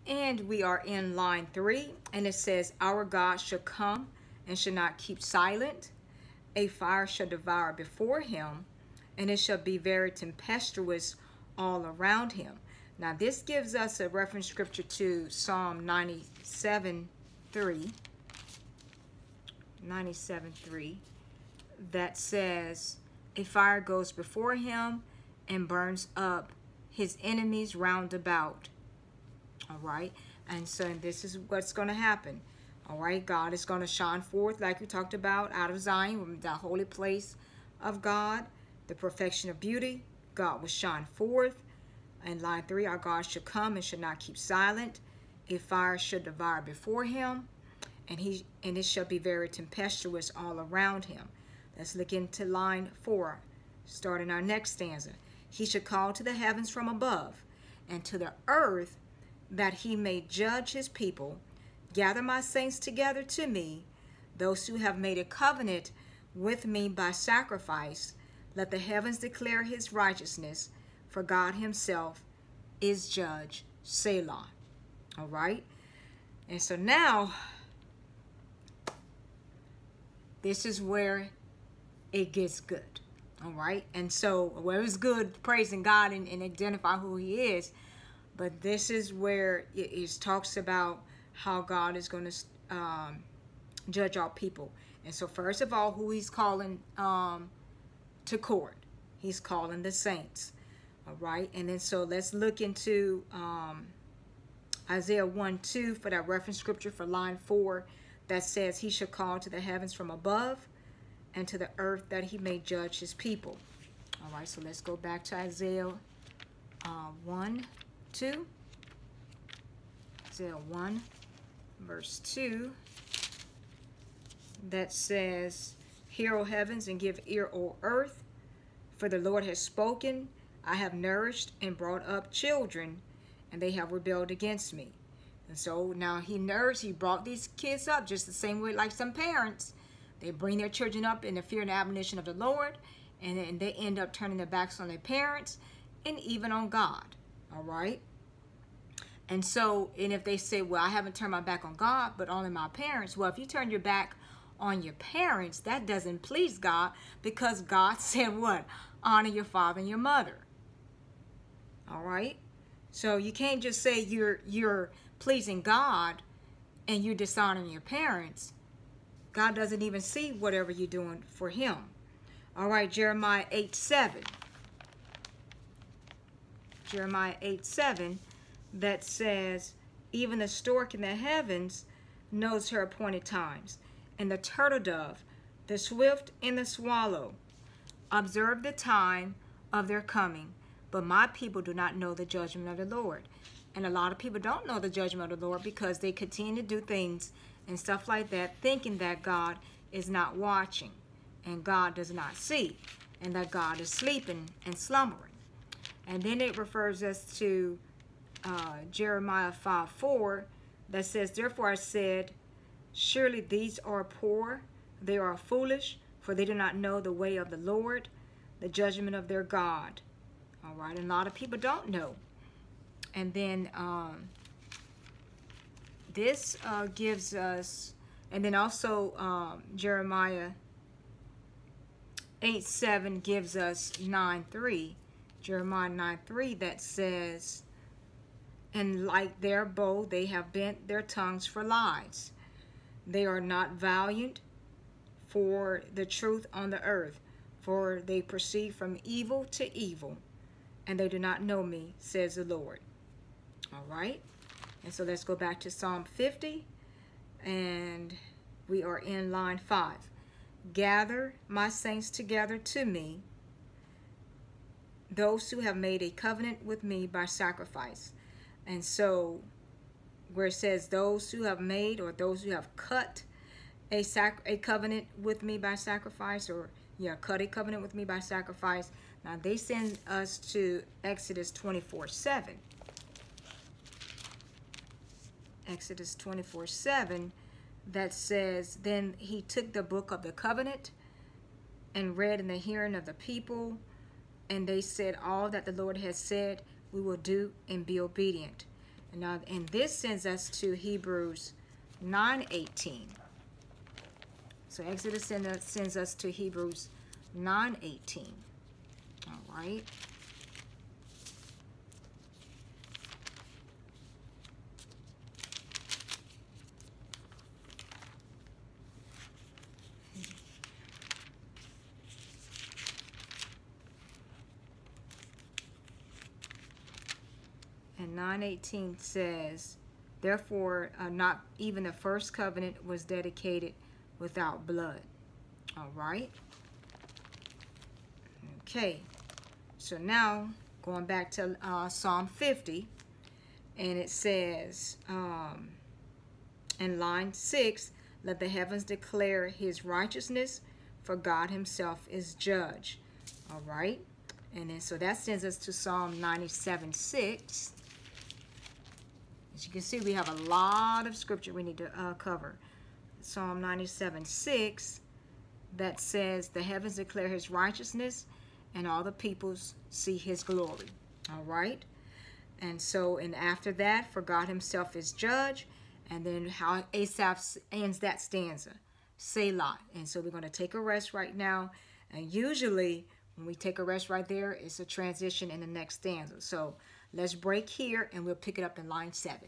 And we are in line 3, and it says, our God shall come and shall not keep silent. A fire shall devour before him, and it shall be very tempestuous all around him. Now this gives us a reference scripture to Psalm 97:3, that says, a fire goes before him and burns up his enemies round about. All right, and so this is what's going to happen. All right, God is going to shine forth, like we talked about, out of Zion, the holy place of God, the perfection of beauty. God will shine forth. In line 3, our God shall come and shall not keep silent. A fire shall devour before him, and it shall be very tempestuous all around him. Let's look into line 4, starting our next stanza. He shall call to the heavens from above, and to the earth, that he may judge his people. Gather my saints together to me, those who have made a covenant with me by sacrifice. Let the heavens declare his righteousness, for God himself is judge. Selah. All right, and so now this is where it gets good. All right, and so where it's good praising God and identify who he is, but this is where it talks about how God is going to judge all people. And so first of all, who he's calling to court, he's calling the saints. All right, and then so let's look into Isaiah 1:2 for that reference scripture for line 4, that says, he shall call to the heavens from above and to the earth, that he may judge his people. All right, so let's go back to Isaiah 1:2. Isaiah 1 verse 2, that says, hear, O heavens, and give ear, O earth, for the Lord has spoken. I have nourished and brought up children, and they have rebelled against me. And so now he brought these kids up just the same way like some parents. They bring their children up in the fear and admonition of the Lord, and they end up turning their backs on their parents and even on God. All right. And so, and if they say, well, I haven't turned my back on God, but only my parents. Well, if you turn your back on your parents, that doesn't please God, because God said what? Honor your father and your mother. All right. So you can't just say you're pleasing God and you're dishonoring your parents. God doesn't even see whatever you're doing for him. All right, Jeremiah 8:7. Jeremiah 8:7. That says, even the stork in the heavens knows her appointed times, and the turtle dove, the swift and the swallow observe the time of their coming, but my people do not know the judgment of the Lord. And a lot of people don't know the judgment of the Lord because they continue to do things and stuff like that, thinking that God is not watching and God does not see, and that God is sleeping and slumbering. And then it refers us to Jeremiah 5:4, that says, therefore I said, surely these are poor, they are foolish, for they do not know the way of the Lord, the judgment of their God. All right, and a lot of people don't know. And then this gives us, and then also Jeremiah 8:7 gives us 9:3, Jeremiah 9:3, that says, and like their bow, they have bent their tongues for lies. They are not valiant for the truth on the earth, for they proceed from evil to evil, and they do not know me, says the Lord. All right, and so let's go back to Psalm 50, and we are in line 5. Gather my saints together to me, those who have made a covenant with me by sacrifice. And so where it says those who have made, or those who have cut a covenant with me by sacrifice, or cut a covenant with me by sacrifice. Now they send us to Exodus 24:7. Exodus 24:7, that says, then he took the book of the covenant and read in the hearing of the people, and they said, all that the Lord has said we will do and be obedient. And this sends us to Hebrews 9:18. So Exodus sends us to Hebrews 9:18. All right. And 9:18 says, therefore, not even the first covenant was dedicated without blood. All right. Okay. So now, going back to Psalm 50, and it says, in line 6, let the heavens declare his righteousness, for God himself is judge. All right. And then, so that sends us to Psalm 97:6. As you can see, we have a lot of scripture we need to cover. Psalm 97:6, that says, the heavens declare his righteousness, and all the peoples see his glory. All right. And so, and after that, for God himself is judge. And then how Asaph ends that stanza, Selah. And so we're going to take a rest right now. And usually when we take a rest right there, it's a transition in the next stanza. So let's break here and we'll pick it up in line 7.